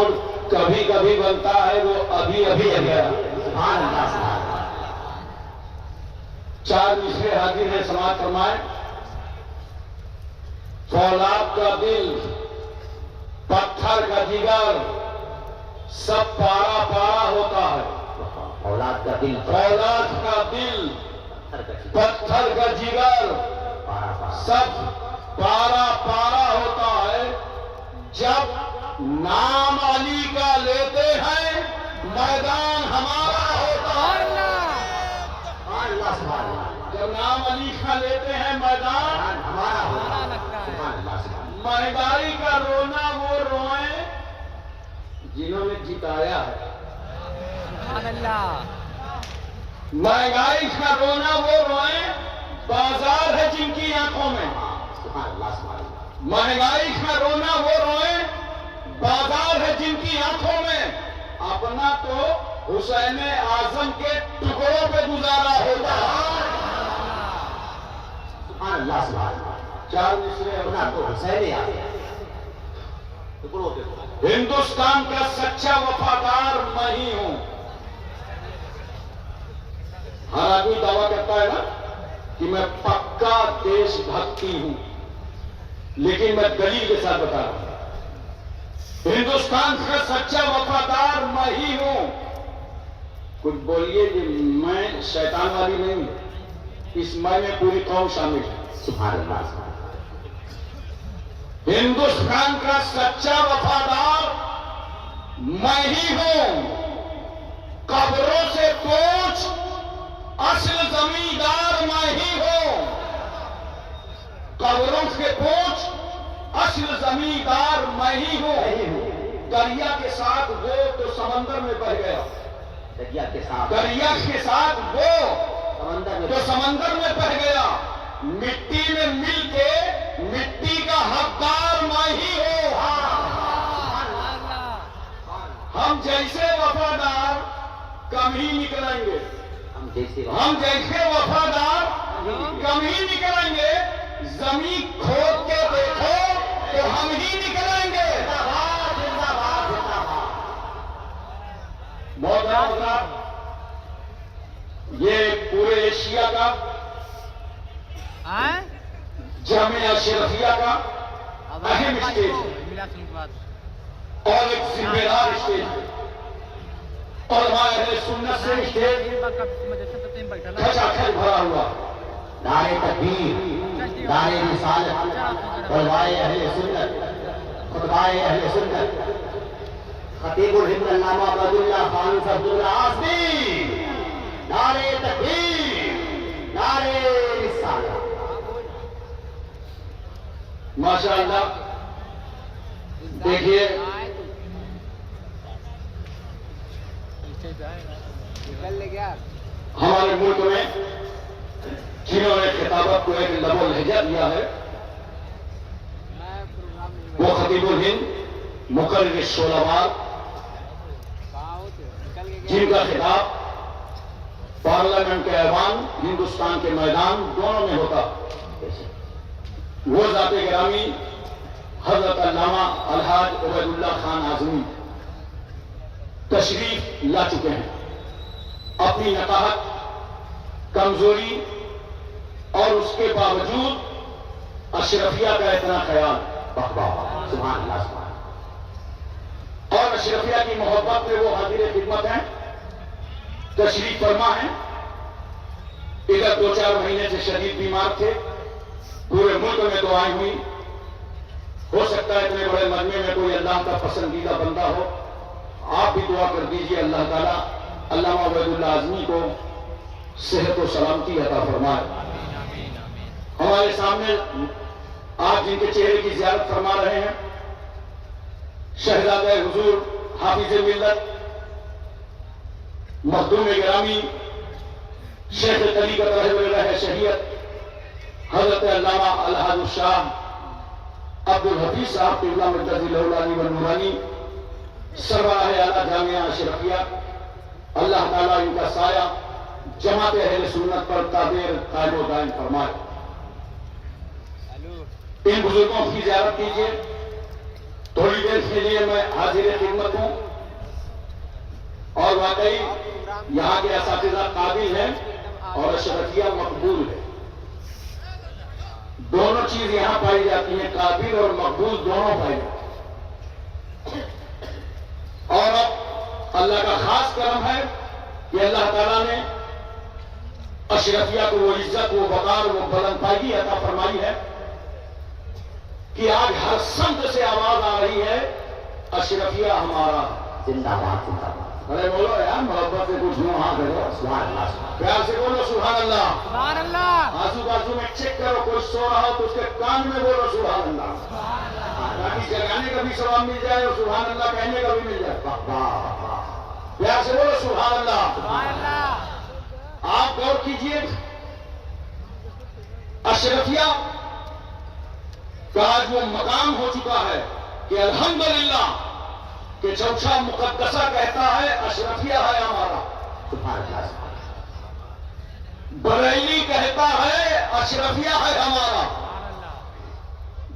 Mood کبھی کبھی بنتا ہے وہ ابھی ابھی ہے گیا. چار مصرے حاضر ہیں، سماعت فرمائیں. فولاد کا دل، پتھر کا جگر، سب پارا پارا ہوتا ہے. اولاد کا دل، فولاد کا دل، پتھر کا جگر، سب پارا پارا ہوتا ہے. جب نام علی کا لیتے ہیں میدان ہمارا ہوتا ہے. جب نام علی کا لیتے ہیں میدان ہمارا مہنگائی کا رونا وہ روئیں جنہوں نے جتایا ہے. مہنگائی کا رونا وہ روئیں بازار ہے جن کی آنکھوں میں. مہنگائی کا رونا وہ روئیں بازار ہے جن کی آنکھوں میں. اپنا تو حسین اعظم کے ٹکڑوں پہ گزارا ہوتا ہے. چار مصرے اپنا تو حسین ہندوستان کا سچا وفادار میں ہی ہوں. ہر آدمی دعویٰ کرتا ہے نا کہ میں پکا دیش بھکتی ہوں، لیکن میں دلیل کے ساتھ بتا رہا ہوں ہندوستان کا سچا وفادار میں ہی ہوں. کچھ بولیے کہ میں شیطان والی نہیں ہوں. اس میں پوری قوم شامل ہے. سبحان اللہ. ہندوستان کا سچا وفادار میں ہی ہوں. قبروں سے پوچھ اصل زمیندار میں ہی ہوں. قبروں سے پوچھ اصل زمیندار میں ہی ہوں. دریا کے ساتھ وہ تو سمندر میں بہ گیا. دریا کے ساتھ وہ تو سمندر میں بہ گیا. مٹی میں مل کے مٹی کا حقدار میں ہی ہوں. ہم جیسے وفادار کم ہی نکلیں گے. ہم جیسے وفادار کم ہی نکلیں گے. زمین کھود کے دیکھو تو ہم ہی نکلیں گے. بہت یہ پورے ایشیا کا جامعہ اشرفیہ کا اہم اسٹیج ہے اور ایک ذمہ دار اسٹیج ہے. اور ہمارے سنت سے اسٹیج کھچا کھچ بھرا ہوا. نعرے تکبیر، نعرے رسالت، علمائے اہل سنت، خطبائے اہل سنت، خطیب الہند علامہ عبد اللہ خان عبد اللہ عاصمی. نعرے تکبیر، نعرے رسالت. ماشاءاللہ دیکھیے ہمارے ملک میں جنہوں نے خطابت کو ایک لب و لہجہ دیا ہے وہ خطیب الہند مقرر شولہوار، جن کا خطاب پارلیمنٹ کے ایوان، ہندوستان کے میدان دونوں میں ہوتا. وہ ذات گرامی حضرت علامہ الحاج عبید اللہ خان اعظمی تشریف لا چکے ہیں. اپنی نقاہت، کمزوری اور اس کے باوجود اشرفیہ کا اتنا خیال، سبحان اللہ. اور اشرفیہ کی محبت میں وہ حاضر خدمت ہیں، تشریف فرما ہیں. ادھر 2-4 مہینے سے شدید بیمار تھے. پورے ملک میں دعائیں ہوئی. ہو سکتا ہے اتنے بڑے مجمع میں کوئی اللہ کا پسندیدہ بندہ ہو. آپ بھی دعا کر دیجئے اللہ تعالیٰ علامہ عبید اللہ اعظمی کو صحت و سلامتی عطا فرمائے. ہمارے سامنے آپ جن کے چہرے کی زیارت فرما رہے ہیں شہزادہ حضور حافظ ملت مخدوم گرامی شیخ طریقت رہ شریعت حضرت علامہ الحاج الشاہ عبد الحفیظ صاحب قبلہ مرکزی لولانی و نورانی سربراہ اعلیٰ جامعہ اشرفیہ. اللہ تعالیٰ ان کا سایہ جماعت اہل سنت پر تعبیر قائم و دائم فرمائے. ان بزرگوں کی زیارت کیجیے. थोड़ी देर के लिए मैं हाजिर खिदमत हूं और वाकई यहाँ के असातिज़ा काबिल हैं और अशरफिया मकबूल है। दोनों चीज यहां पाई जाती है, काबिल और मकबूल दोनों पाई जाती है। और अब अल्लाह का खास करम है कि अल्लाह ताला ने अशरफिया को वो इज्जत, वो वकार, वो बुलंदपागी अता फरमाई है कि आज हर संत से आवाज आ रही है, अशरफिया हमारा जिंदाबाद जिंदाबाद। अरे बोलो यार, मोहब्बत से कुछ यूं हाँ करो, सुभान अल्लाह। प्यार से बोलो सुभान अल्लाह। सुभान अल्लाह। आजू बाजू में चेक करो, कोई सो रहा हो तो उसके कान में बोलो सुभान अल्लाह, ताकि जगाने का भी सवाब मिल जाए और सुभान अल्लाह कहने का भी मिल जाए। प्यार से बोलो सुभान अल्लाह। सुभान अल्लाह। आप गौर कीजिए, अशरफिया का आज वो मकाम हो चुका है कि अल्हम्दुलिल्लाह कि चौथा मुकद्दसा कहता है अशरफिया है हमारा। सुभान अल्लाह। बरेली कहता है अशरफिया है हमारा।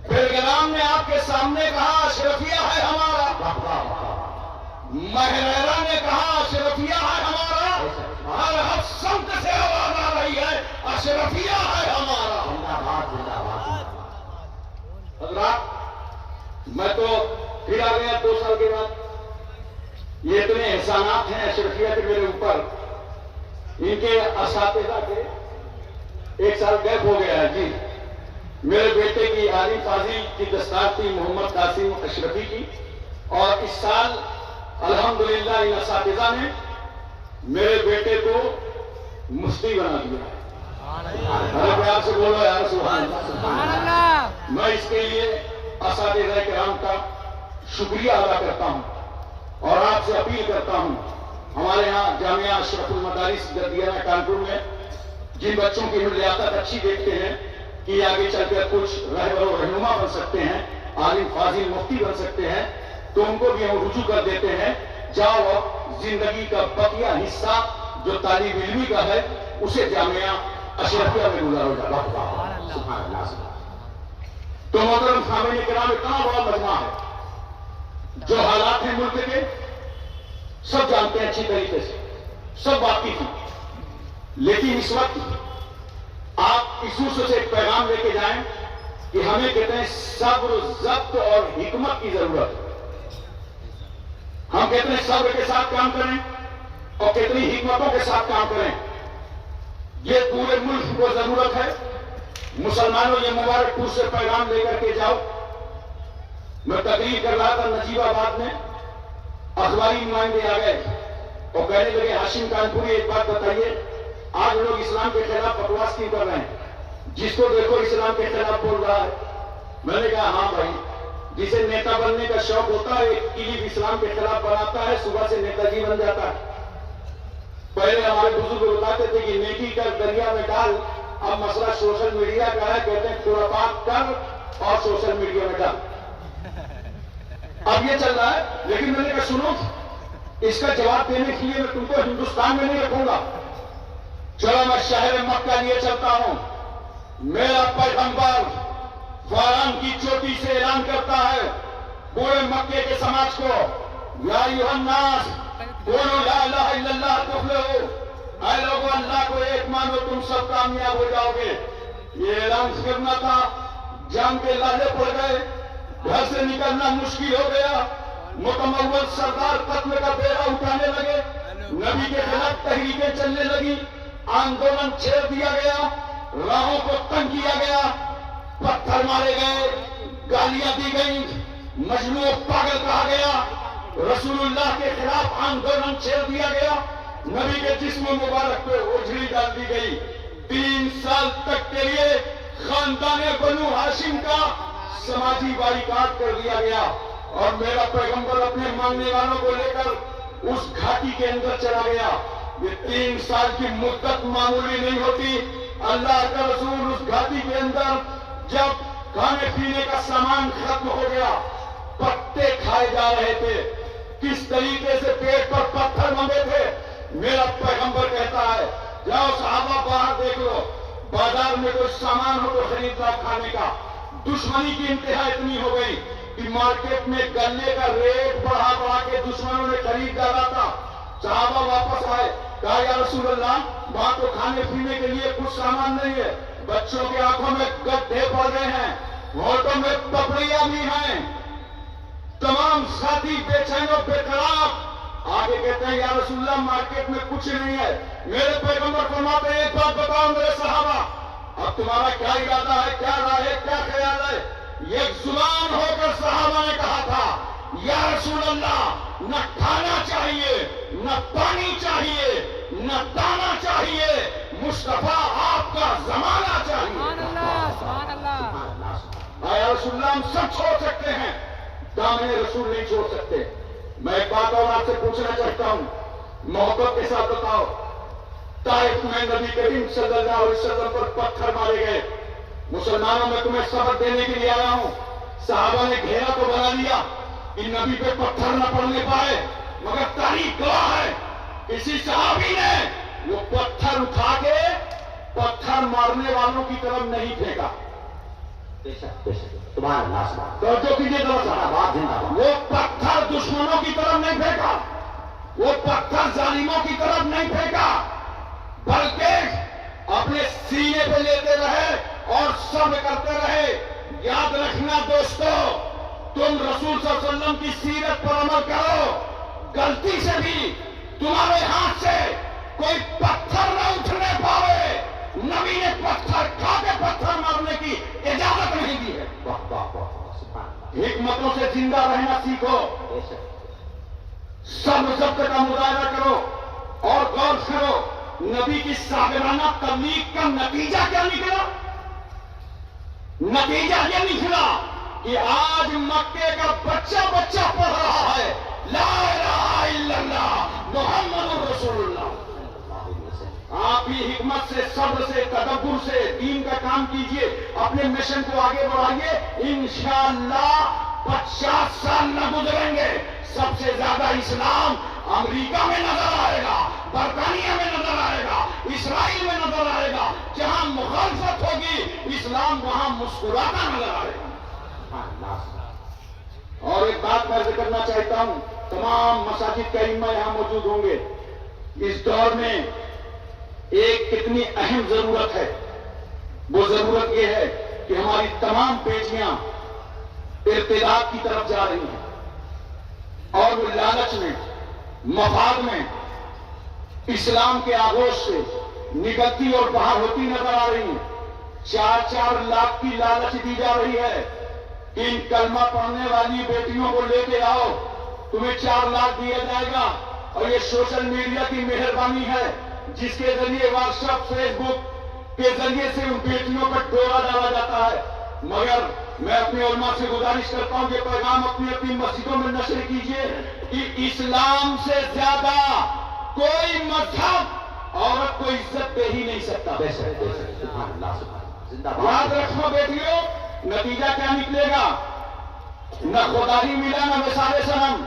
बेलगाम ने आपके सामने कहा अशरफिया है हमारा। महरेरा ने कहा अशरफिया है हमारा। हर संत से आवाज आ रही है, अशरफिया है हमारा। जिंदाबाद जिंदाबाद। हज़रात, मैं तो फिर आ गया 2 साल के बाद। ये इतने एहसानात हैं अशरफिया के मेरे ऊपर, इनके असातिज़ा के 1 साल गैप हो गया है जी। मेरे बेटे की आलिम फाजिल की दस्तार थी मोहम्मद कासिम अशरफी की, और इस साल अल्हम्दुलिल्लाह इन असातिज़ा ने मेरे बेटे को मुफ्ती बना दिया है। अरे प्यार से बोलो यार सुभान अल्लाह। सुभान अल्लाह। मैं इसके लिए असातिज़ा किराम का शुक्रिया अदा करता हूं और आपसे अपील करता हूं, हमारे यहाँ जामिया अशरफुल मदारिस गर्दियाना कानपुर में जिन बच्चों की लियाकत अच्छी देखते हैं कि आगे चलकर कुछ रहबर और रहनुमा बन सकते हैं, आलिम फाजिल मुफ्ती बन सकते हैं, तो उनको भी हम रुजू कर देते हैं। जाओ जिंदगी का बकिया हिस्सा जो तालीब इल्मी का है उसे जामिया अशरफिया में गुजारो जाओ। सुभान अल्लाह। तो मोहतरम सामने किराम, इतना बड़ा मजमा है, जो हालात हैं मुल्क के सब जानते हैं अच्छी तरीके से, सब वाकिफ हैं। लेकिन इस वक्त आप इसूस से एक पैगाम लेके जाएं कि हमें कहते हैं सब्र, ज़ब्त और हिकमत की जरूरत है। हम कहते हैं सब्र के साथ काम करें और कितनी हिकमतों के साथ काम करें, ये पूरे मुल्क को जरूरत है। मुसलमानों, ये मुबारकपुर से पैगाम लेकर के जाओ। मैं तकरीर कर रहा था नजीबाबाद में, अखबारी नुमाइंदे आ गए और कहने लगे हाशिम कानपुरी एक बात बताइए, आज लोग इस्लाम के खिलाफ बकवास क्यों कर रहे हैं? जिसको देखो इस्लाम के खिलाफ बोल रहा है। मैंने कहा हाँ भाई, जिसे नेता बनने का शौक होता है, एक क्लिप इस्लाम के खिलाफ बनाता है, सुबह से नेताजी बन जाता है। पहले हमारे बुजुर्ग बताते थे कि नेकी कर दरिया में डाल, अब मसला सोशल मीडिया का है, कहते हैं खुरापात कर और सोशल मीडिया में डाल। अब ये चल रहा है। लेकिन मैंने कहा सुनो, इसका जवाब देने के लिए मैं तुमको हिंदुस्तान में नहीं रखूंगा, चलो मैं शहर मक्का लिए चलता हूं। मेरा पैगंबर फौरान की चोटी से ऐलान करता है पूरे मक्के के समाज को, या अय्युहन्नास बोलो ला इलाहा इल्लल्लाह तुफ्लिहू, ऐ लोगों अल्लाह को एक मानो तुम सब कामयाब हो जाओगे। ये ऐलान करना था, जान के लाले पड़ गए, घर से निकलना मुश्किल हो गया। मुतमव्वल सरदार कत्ल का बेड़ा उठाने लगे, नबी के खिलाफ तहरीकें चलने लगी, आंदोलन छेड़ दिया गया, राहों को तंग किया गया, पत्थर मारे गए, गालियां दी गई, मजनू पागल कहा गया, रसूलुल्लाह के खिलाफ आंदोलन छेड़ दिया गया, नबी के जिस्म मुबारक पे ओझड़ी डाल दी गई। 3 साल तक के लिए खानदान बनु हाशिम का समाजी बाइकाट कर दिया गया और मेरा पैगंबर अपने मानने वालों को लेकर उस घाटी के अंदर चला गया। ये 3 साल की मुद्दत मामूली नहीं होती। अल्लाह का रसूल उस घाटी के अंदर जब खाने पीने का सामान खत्म हो गया, पत्ते खाए जा रहे थे, किस तरीके से पेट पर पत्थर मंगे थे, मेरा पैगंबर कहता है जाओ सहाबा बाहर देख लो, बाजार में कोई सामान हो तो खरीद लो खाने का। दुश्मनी की इंतहा इतनी हो गई, कि मार्केट में गन्ने का रेट बढ़ा बढ़ा के दुश्मनों ने खरीद डाला था। सहाबा वापस आए, कहा या रसूल अल्लाह, वहां तो खाने पीने के लिए कुछ सामान नहीं है, बच्चों की आंखों में गड्ढे पड़ गए हैं, होठों में पपड़ियां भी हैं। तमाम साथी बेचैन और बेकरार आगे कहते हैं या रसूलल्लाह मार्केट में कुछ नहीं है। मेरे पैगंबर फरमाते हैं एक बात बताओ मेरे सहाबा, अब तुम्हारा क्या इरादा है, क्या राय है, क्या ख्याल है? एक जुबान होकर सहाबा ने कहा था या रसूल अल्लाह, न खाना चाहिए, न पानी चाहिए, न दाना चाहिए, मुस्तफा आपका जमाना चाहिए। सुभान अल्लाह, सुभान अल्लाह। सुभान अल्लाह, सुभान या रसूलल्लाह हम सब छोड़ सकते हैं, दामने रसूल नहीं छोड़ सकते। मैं एक बात और आपसे पूछना चाहता हूं, मोहब्बत के साथ बताओ, ताइफ में नबी करीम सल्लल्लाहु अलैहि वसल्लम पर पत्थर मारे गए। मुसलमानों में तुम्हें सबक देने के लिए आया हूं। साहबा ने घेरा तो बना लिया कि नबी पे पत्थर न पड़ने पाए, मगर तारीख गवाह है किसी सहाबी ने वो पत्थर उठा के पत्थर मारने वालों की तरफ नहीं फेंका। बेशक बेशक, सुभान अल्लाह, सुभान तो जो कीजिए अल्लाह, जिंदाबाद जिंदाबाद। वो पत्थर दुश्मनों की तरफ नहीं फेंका, वो पत्थर जालिमों की तरफ नहीं फेंका, बल्कि अपने सीने पे लेते रहे और सब्र करते रहे। याद रखना दोस्तों, तुम रसूल सल्लल्लाहु अलैहि वसल्लम की सीरत पर अमल करो, गलती से भी तुम्हारे हाथ से कोई पत्थर न उठने पावे। नबी ने पत्थर खा के पत्थर मारने की इजाजत नहीं दी है। वाह वाह वाह वाह, सुभान अल्लाह, हिकमतों से जिंदा रहना सीखो, बेशक सब्र जब्त का मुजाहरा करो और गौर करो, नबी की साबिराना तबलीग का नतीजा क्या निकला? नतीजा ये निकला कि आज मक्के का बच्चा बच्चा पढ़ रहा है ला इलाहा इल्लल्लाह मुहम्मदुर रसूलुल्लाह। आप ही हिकमत से, सब्र से, तदब्बुर से दीन का काम कीजिए, अपने मिशन को आगे बढ़ाइए। इंशाअल्लाह 50 साल न गुजरेंगे, सबसे ज्यादा इस्लाम अमेरिका में नजर आएगा, बरतानिया में नजर आएगा, इसराइल में नजर आएगा। जहां मुखालफत होगी इस्लाम वहां मुस्कुराता नजर आएगा। सुभान अल्लाह, सुभान और एक बात मैं जिक्र करना चाहता हूं, तमाम मसाजिद का इमाम यहां मौजूद होंगे। इस दौर में एक कितनी अहम जरूरत है, वो जरूरत ये है कि हमारी तमाम बेटियां इर्तिदाद की तरफ जा रही हैं और वो लालच में, मफाद में, इस्लाम के आगोश से निकलती और बाहर होती नजर आ रही हैं। 4-4 लाख की लालच दी जा रही है कि इन कलमा पढ़ने वाली बेटियों को लेके आओ, तुम्हें 4 लाख दिया जाएगा। और ये सोशल मीडिया की मेहरबानी है जिसके जरिए व्हाट्सएप, फेसबुक के जरिए से उन बेटियों पर डोरा डाला जाता है। मगर मैं अपने उलमा से गुजारिश करता हूं कि पैगाम अपनी अपनी मस्जिदों में नशर कीजिए कि इस्लाम से ज्यादा कोई मजहब औरत को इज्जत दे ही नहीं सकता। बेशक बेशक, सुभान अल्लाह, सुभान अल्लाह, याद जिंदाबाद। रखो बेटियों, नतीजा क्या निकलेगा? न खुदारी मिला, न मिसाले सनम,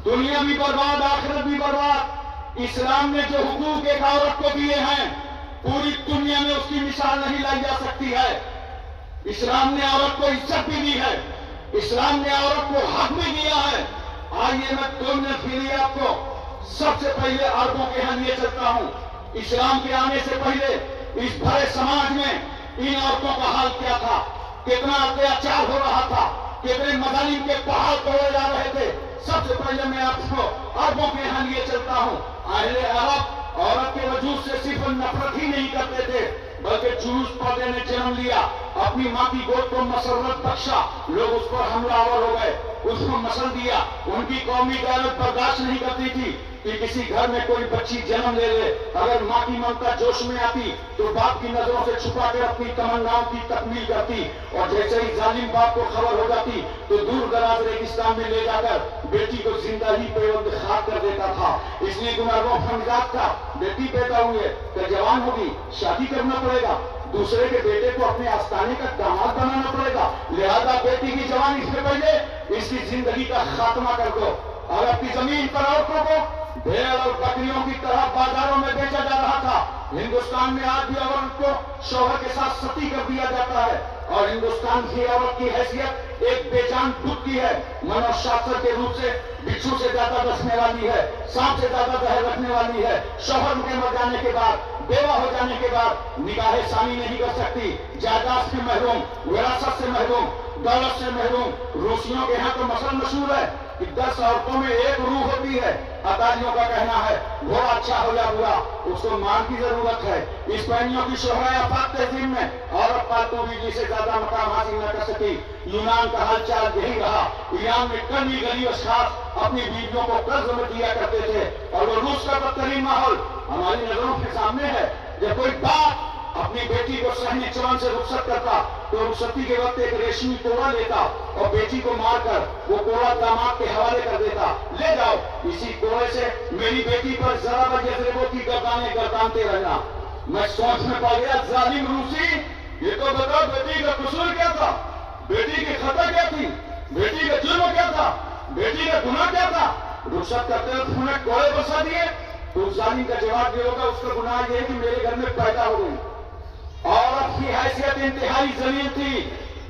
दुनिया भी बर्बाद, आखिरत भी बर्बाद। इस्लाम ने जो हुकूक एक औरत को दिए हैं, पूरी दुनिया में उसकी मिसाल नहीं लाई जा सकती है। इस्लाम ने औरत को इज्जत भी दी है, इस्लाम ने औरत को हक भी दिया है। आइए मैं 2 मिनट के लिए आपको सबसे पहले अरबों के यहां लिए चलता हूं। इस्लाम के आने से पहले इस भरे समाज में इन औरतों का हाल क्या था, कितना अत्याचार हो रहा था, कितने मजालिम के पहाड़ तोड़े जा रहे थे। सबसे पहले मैं आपको अरबों के यहां लिए चलता हूं। अहले अरब औरत के वजूद से सिर्फ नफरत ही नहीं करते थे, बल्कि जुलूस पर्दे ने जन्म लिया, अपनी माँ की गोद को मसरत बख्शा, लोग उस पर हमलावर हो गए, उसको मसल दिया। उनकी कौमी गैरत बर्दाश्त नहीं करती थी कि किसी घर में कोई बच्ची जन्म ले ले। अगर माँ की ममता जोश में आती तो बाप की नजरों से छुपा कर अपनी तमन्नाओं की तकमील करती, और जैसे ही जालिम बाप को खबर हो जाती तो दूर दराज रेगिस्तान में ले जाकर बेटी को जिंदा ही पेवंद खाक कर देता था। इसलिए गुनाहों का मिजाज था, बेटी पैदा हुए तो जवान होगी, शादी करना पड़ेगा, दूसरे के बेटे को अपने आस्थाने का दामाद बनाना पड़ेगा, लिहाजा बेटी की जवानी से पहले इसकी जिंदगी का खात्मा कर दो। और अपनी जमीन पर औरतों को भेड़ और बकरियों की तरह बाजारों में बेचा जा रहा था। हिंदुस्तान में आज भी औरत को शौहर के साथ सती कर दिया जाता है और हिंदुस्तान की औरत की हैसियत एक बेजान बुत की है। मनोशास्त्र के रूप से बिच्छू से ज्यादा डसने वाली है, सांप से ज्यादा जहर रखने वाली है। शौहर के मर जाने के बाद, बेवा हो जाने के बाद निगाहे सानी नहीं कर सकती, जायदाद से महरूम, विरासत से महरूम, दौलत से महरूम। रूसियों के यहाँ तो मसल मशहूर है कि 10 औरतों में एक रूह होती है। अतारियों का कहना है घोड़ा अच्छा हो या बुरा उसको मान की जरूरत है। स्पेनियों की शोहरा आफाक तहजीब में औरत पालतू बीवी से ज्यादा मकाम हासिल न कर सकी। यूनान का हालचाल यही रहा। ईरान में कमी गरीब अशखास अपनी बीवियों को कर्ज में दिया करते थे और वो रूस का बदतरीन माहौल हमारी नजरों के सामने है। जब कोई बाप अपनी बेटी को सहने चलन से रुखसत करता तो रुखसती के वक्त एक रेशमी कोड़ा लेता और बेटी को मारकर वो कोड़ा दामाद के हवाले कर देता। ले जाओ, इसी कोड़े से मेरी बेटी पर जरा बजरेबों की गर्दानें गर्दानते रहना। मैं सोच में पा गया, जालिम रूसी, ये तो बताओ बेटी का कसूर क्या था, बेटी की खता क्या थी, बेटी का जुर्म क्या था, बेटी का गुनाह क्या था। रुखसत करते हुए उन्होंने कोड़े बरसा दिए तो उस जालिम का जवाब ये होगा, उसका गुनाह ये है कि मेरे घर में पैदा हो गई। औरत की हैसियत इंतहाई जलील थी।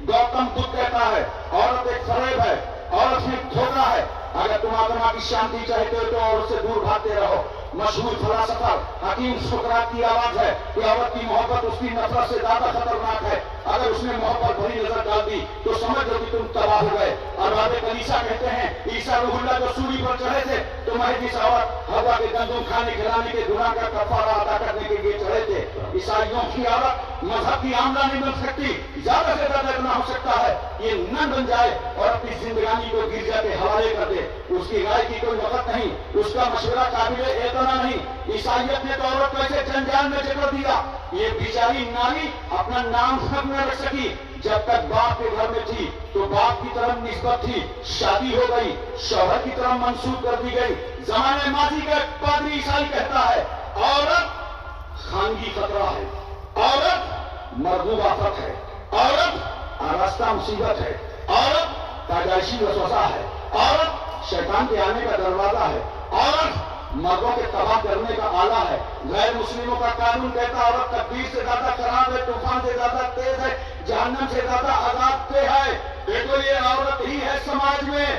गौतम बुद्ध कहता है औरत एक फरेब है, औरत एक धोखा है। अगर तुम आत्मा की शांति चाहते हो तो औरत से दूर भागते रहो। मशहूर फलसफा हकीम सुकरात की आवाज है कि औरत की मोहब्बत उसकी नफरत से ज्यादा खतरनाक है। अगर उसने मोहब्बत भरी नजर डाल दी तो समझ लो कि तुम तबाह हो गए। और बाबे कलीसा कहते हैं ईसा रूहुल्लाह जो सूली पर चढ़े थे तो महज इस औरत हवा के गंदुम खाने खिलाने के गुनाह का कफारा अदा करने के लिए चढ़े थे। ईसाइयों की औरत मजहब की आमला नहीं बन सकती, ज्यादा से ज्यादा इतना हो सकता है ये न बन जाए और अपनी जिंदगानी को गिरजा के हवाले कर दे। उसकी राय की कोई वक्त नहीं, उसका मशवरा काबिल एतना नहीं। ईसाइयत ने तो औरत को ऐसे जंजाल में जकड़ दिया, ये बेचारी नारी अपना नाम तक न रख सकी। जब तक बाप के घर में थी तो बाप की तरफ निस्बत थी, शादी हो गई शौहर की तरफ मंसूब कर दी गई। जमाने माजी का पादरी ईसाई कहता है औरत खानगी खतरा है, औरत मरगूब आफत है, औरत आरास्ता मुसीबत है, औरत ताजाइशी वसवसा है, औरत शैतान के आने का दरवाजा है, औरत मर्दों के तबाह करने का आला है। गैर मुस्लिमों का कानून कहता है औरत तकदीर से ज्यादा खराब है, तूफान से ज्यादा तेज है, जहन्नम से ज्यादा अजाब पे है। देखो ये औरत ही है समाज में,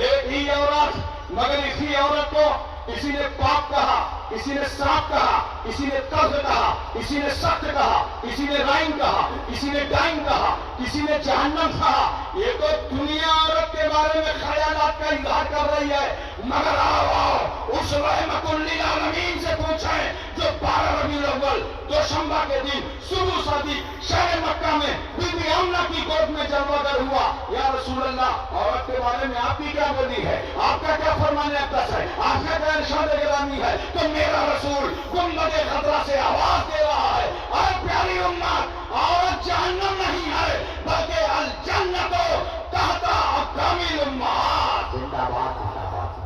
एक ही औरत, मगर इसी औरत को किसी ने पाप कहा, किसी ने सांप कहा, किसी ने तर्ज कहा, किसी ने सख्त कहा, किसी ने राइन कहा, किसी ने डाइन कहा, किसी ने जहन्नम कहा। ये तो दुनिया औरत के बारे में ख्यालात का इजहार कर रही है। मगर आओ उस रहमतुल लिल आलमीन से पूछें जो 12 रबीउल अव्वल दोशंबा के दिन सुबह शादी शहर मक्का में बीबी आमना की गोद में जलवागर हुआ। या रसूल अल्लाह, औरत के बारे में आपकी क्या बोली है, आपका क्या फरमाने अक़दस है, आपका क्या इरशाद गिरामी है। तो मेरा रसूल गुंबद खतरा से आवाज दे रहा है, और प्यारी उम्मत, औरत जहन्नम नहीं है बल्कि अल जन्नतो तहता अक़दामिल उम्महात। जिंदाबाद जिंदाबाद।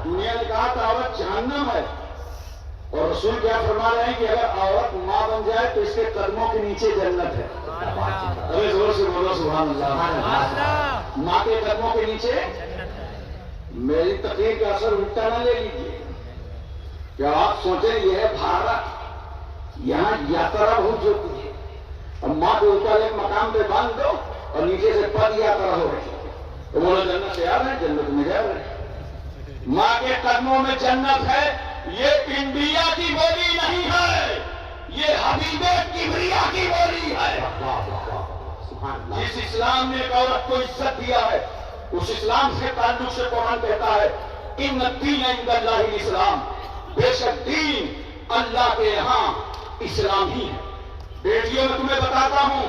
दुनिया ने कहा था औरत जहन्नम है और रसूल क्या फरमा रहे हैं कि अगर औरत माँ बन जाए तो इसके कदमों के नीचे जन्नत है। अरे जोर से बोलो सुभान अल्लाह। माँ के कदमों के नीचे मेरी तकरीर का असर उल्टा न ले लीजिए। क्या आप सोचे ये है भारत, यहाँ यात्रा बहुत जोती है। अब माँ के ऊपर एक मकाम पे बांध दो और नीचे से पद यात्रा हो रही है तो बोलो जन्नत से आ रहे हैं, जन्नत में जा रहे हैं। माँ के कदमों में जन्नत है, ये इंडिया की बोली नहीं है, ये हबीबे किबरिया की बोली है। जिस इस्लाम ने एक औरत को इज्जत दिया है उस इस्लाम से ताल्लुक से कुरान कहता है इन दीन इंदल्लाहिल इस्लाम, बेशक दीन अल्लाह के यहाँ इस्लाम ही है। बेटियों में तुम्हें बताता हूं,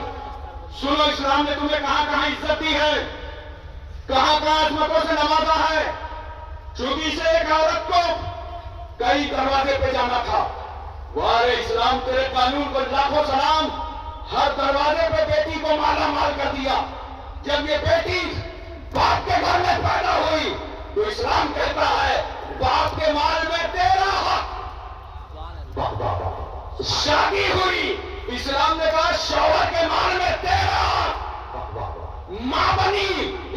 सुनो, इस्लाम ने तुम्हें कहां कहां इज्जत दी है, कहां कहां अजमतों से नवाजा है। चूंकि से एक औरत को कई दरवाजे पे जाना था, वारे इस्लाम तेरे कानून को लाखों सलाम, हर दरवाजे पे बेटी को माला माल कर दिया। जब ये बेटी बाप के घर में पैदा हुई तो इस्लाम कहता है बाप के माल में तेरा हक। शादी हुई, इस्लाम ने कहा शौहर के माल में तेरा हक। मां बनी,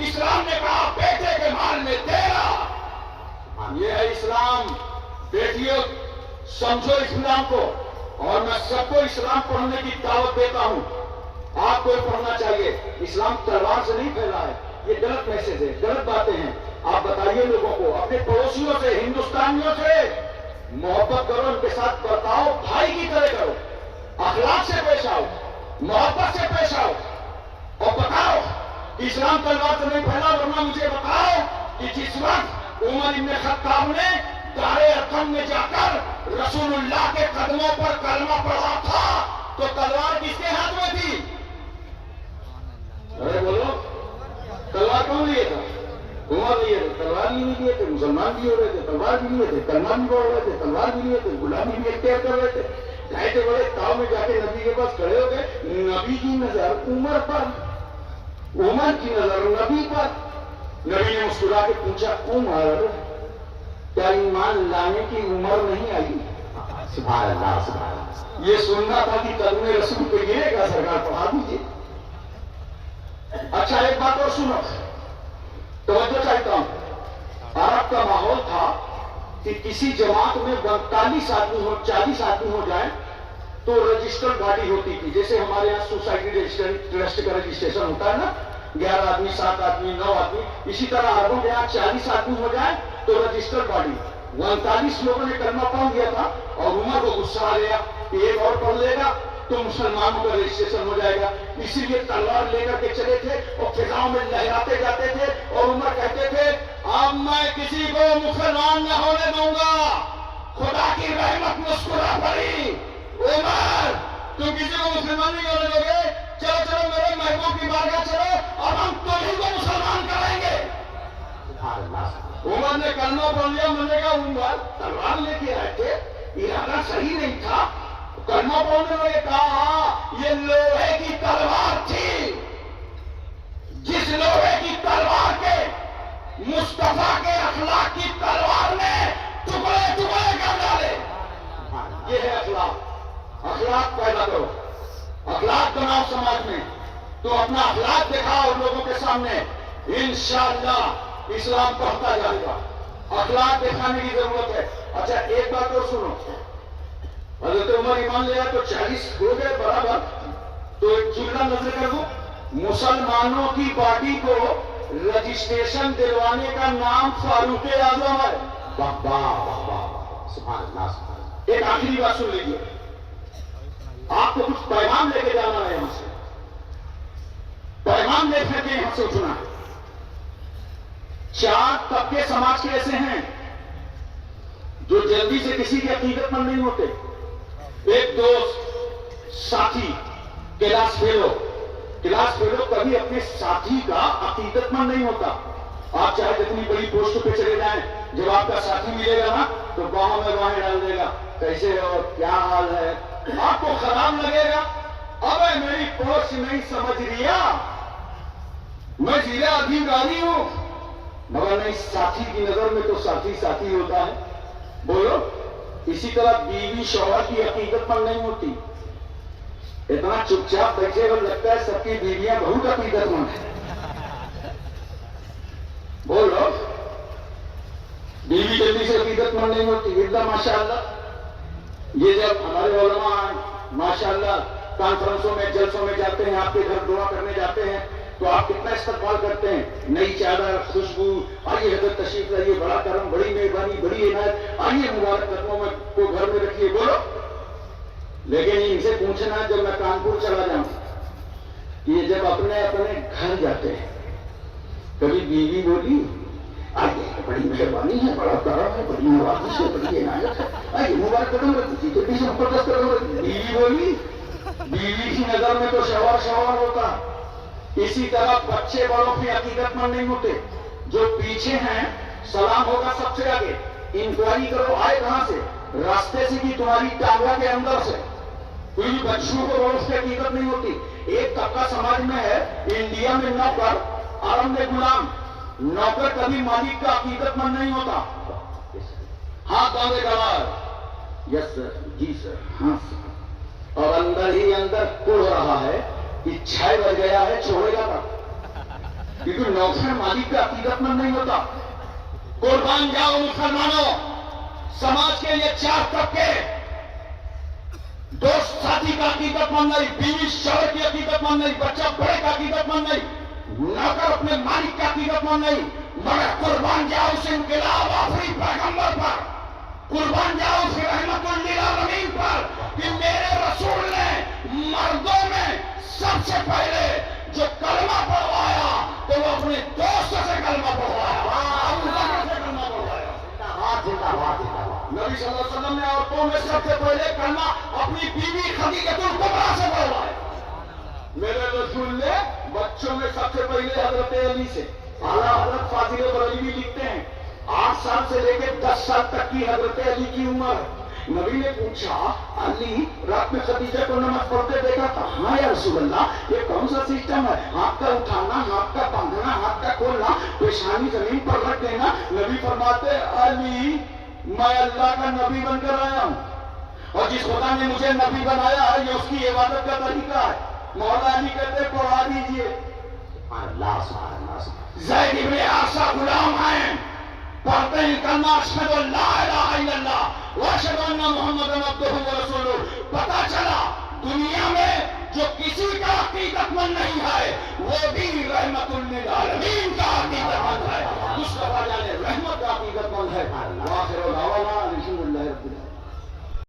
इस्लाम ने कहा बेटे के माल में तेरा। ये है इस्लाम। बेटियों, समझो इस्लाम को, और मैं सबको इस्लाम पढ़ने की दावत देता हूं। आपको पढ़ना चाहिए। इस्लाम तलवार से नहीं फैला है, ये गलत मैसेज है, गलत बातें हैं। आप बताइए लोगों को, अपने पड़ोसियों से, हिंदुस्तानियों से मोहब्बत करो, उनके साथ बर्ताव भाई की तरह करो, अखलाक से पेश आओ, मोहब्बत से पेश आओ, और बताओ कि इस्लाम तलवार से नहीं फैला। वरना मुझे बताओ कि जिस वक्त उमर इब्न खत्ताब ने दारे अरकम में जाकर रसूलुल्लाह के कदमों पर कलमा पढ़ा था, तो तलवार किसके हाथ में थी? अरे बोलो, तलवार कौन लिए था? उमर लिए थे। तलवार भी नहीं लिए थे, मुसलमान भी हो रहे थे, तलवार भी लिए थे, कलमा भी बोल रहे थे, तलवार भी लिए थे, गुलामी भी इख्तियार कर रहे थे। ढाई बड़े ताव में जाके नबी के पास खड़े हो गए। नबी की नजर उमर पर, उमर की नजर नबी पर। नबी ने मुस्कुरा के पूछा, उमर, क्या ईमान लाने की उम्र नहीं आई? सुभान अल्लाह, सुभान अल्लाह। ये सुनना था कि कदमे रसूल पे गिरेगा, सरकार पढ़ा दीजिए। अच्छा, एक बात और सुनो, तवज्जो चाहता हूं। अरब का माहौल था कि किसी जमात में 42 आदमी हो, 40 आदमी हो जाए तो रजिस्टर्ड बॉडी होती थी। जैसे हमारे यहाँ सोसाइटी ट्रस्ट का रजिस्ट्रेशन होता है ना, 11 आदमी, 7 आदमी, 9 आदमी, इसी तरह अरबों के यहाँ 40 आदमी हो जाए तो रजिस्टर्ड बॉडी। 39 लोगों ने कलमा पढ़ लिया था, और उमर को गुस्सा आ गया कि एक और पढ़ लेगा तो मुसलमानों का रजिस्ट्रेशन हो जाएगा। इसीलिए तलवार लेकर के चले थे और फिजाओं में लहराते जाते थे, और उमर कहते थे, अब मैं किसी को मुसलमान न होने दूंगा। खुदा की रहमत मुस्कुरा पड़ी। उमर, तुम किसी को मुसलमान नहीं होने दोगे? चलो चलो मेरे महबूब की बारगाह चलो, और हम तुम्हीं को मुसलमान करेंगे। सुभान अल्लाह। उमर ने कलमा पढ़ लिया। मैंने कहा, उमर तलवार लेके आए थे, इरादा सही नहीं था। कलमा पढ़ने वाले कहा, ये लोहे की तलवार थी। जिस लोहे की तलवार के मुस्तफा के अखलाक की तलवार ने टुकड़े टुकड़े कर डाले। ये है अखलाक। अखलाक पैदा करो, अखलाक बनाओ समाज में। तो अपना अखलाक दिखाओ लोगों के सामने, इंशाअल्लाह इस्लाम बढ़ता जाएगा। अखलाक दिखाने की जरूरत है। अच्छा, एक बात और सुनो, हजरत उमर ईमान ले आए तो 40 हो गए बराबर। तो एक जुमला नजर कर दो, मुसलमानों की बॉडी को रजिस्ट्रेशन दिलवाने का नाम फारूक आजम है। वाह वाह वाह वाह, सुभान अल्लाह, सुभान अल्लाह। एक आखिरी बात सुन लीजिए, आपको कुछ पैगाम लेके जाना है यहां से, पैगाम लेकर के यहां से उठना है। 4 तबके समाज के ऐसे हैं जो जल्दी से किसी के अकीदतमंद नहीं होते। एक दोस्त, साथी, क्लास फेलो कभी अपने साथी का अकीदतमंद नहीं होता। आप चाहे जितनी बड़ी पोस्ट पे चले जाएं, जब आपका साथी मिलेगा ना तो गांव में गाहें डाल देगा, कैसे हो, क्या हाल है, आपको खराब लगेगा। अबे मेरी पोस्ट नहीं समझ रिया, मैं जिला अधिकारी हूं। मगर नहीं, साथी की नजर में तो साथी साथी होता है। बोलो, इसी तरह बीवी शौहर की अकीदतमंद नहीं होती। इतना चुपचाप बैठे हुए लगता है सबकी बीवियां बहुत अकीदतमंद है। बोलो, बीवी जल्दी से अकीदतमंद नहीं होती। एकदम माशाअल्लाह, ये जब हमारे उलमा माशाअल्लाह कॉन्फ्रेंसों में, जलसों में जाते हैं, आपके घर दुआ करने जाते हैं, तो आप कितना इस्तकबाल करते हैं। नई चादर, खुशबू, आइए हजरत तशरीफ लाइए, बड़ा करम, बड़ी मेहरबानी, बड़ी इनायत, आइए मुबारक कदमों में को घर में रखिए। बोलो, लेकिन इनसे पूछना, जब मैं कानपुर चला जाऊं, ये जब अपने अपने घर जाते हैं, कभी बीवी बोली, आइए बड़ी मेहरबानी है, बड़ा करम है, बड़ी नवाजिश है, बड़ी इनायत है, आइए मुबारक कदम रखिए, तो पीछे मुकद्दस कदम। बीवी बोली, बीवी की नजर में तो शौहर होता है। इसी तरह बच्चे बड़ों की अकीदतमंद नहीं होते। जो पीछे हैं, सलाम होगा सबसे आगे, इंक्वायरी करो आए कहां से, रास्ते से कि तुम्हारी टांगा के अंदर से। कोई बच्चों को बड़ों की अकीदत नहीं होती। एक तबका समाज में है, इंडिया में नौकर, अरब में गुलाम। नौकर कभी मालिक का अकीदतमंद नहीं होता। हाथ बांधे गवार, यस सर, जी सर, हाँ सर, और अंदर ही अंदर कुड़ रहा है कि 6 बज गया है, छोड़ेगा था। क्योंकि नौकर मालिक का अकीदतमंद नहीं होता। कुर्बान जाओ मुसलमानों, समाज के کے یہ چار طبقے، دوست ساتھی کا عقیدت مند نہیں، بیوی شوہر کی عقیدت مند نہیں، بچہ بڑے کا عقیدت مند نہیں، نوکر اپنے مالک کا عقیدت مند نہیں، مگر قربان جاؤ اس انقلاب آفری پیغمبر پر، قربان جاؤ اس رحمت للعالمین پر کہ میرے رسول نے مردوں میں سب سے پہلے جو کلمہ پڑھوایا تو وہ اپنے دوست سے کلمہ پڑھوایا، ابو بکر سے کلمہ پڑھوایا۔ نبی صلی اللہ علیہ وسلم نے عورتوں میں سب سے پہلے کلمہ اپنی بیوی خدیجہ الکبریٰ سے پڑھوایا۔ میرے رسول نے بچوں میں سب سے پہلے حضرت علی سے، اعلیٰ حضرت فاضل بریلوی لکھتے ہیں 8 سال سے لے کے 10 سال تک کی حضرت علی کی عمر ہے۔ نبی نے پوچھا علی رات میں خدیجہ کو نماز پڑھتے دیکھا تھا؟ ہاں یا رسول اللہ، یہ کون سا سسٹم ہے؟ ہاتھ کا اٹھانا، ہاتھ کا باندھنا، ہاتھ کا کھولنا، پیشانی زمین پر رکھ دینا۔ نبی فرماتے علی میں اللہ کا نبی بن کر آیا ہوں، اور جس خدا نے مجھے نبی بنایا ہے یہ اس کی عبادت کا طریقہ ہے۔ مولا علی کہتے پڑھا دیجئے۔ زید ابن عاصہ غلام ہیں، پڑھتے ہیں کلمہ اشہد ان لا الہ الا اللہ واشہد ان محمد عبدہ ورسولہ۔ پتہ چلا دنیا میں جو کسی کا عقیدت مند نہیں ہے وہ بھی رحمت للعالمین کا عقیدت مند ہے، مصطفیٰ جان رحمت کا عقیدت مند ہے۔ وآخر دعوانا الحمدللہ رب العالمین۔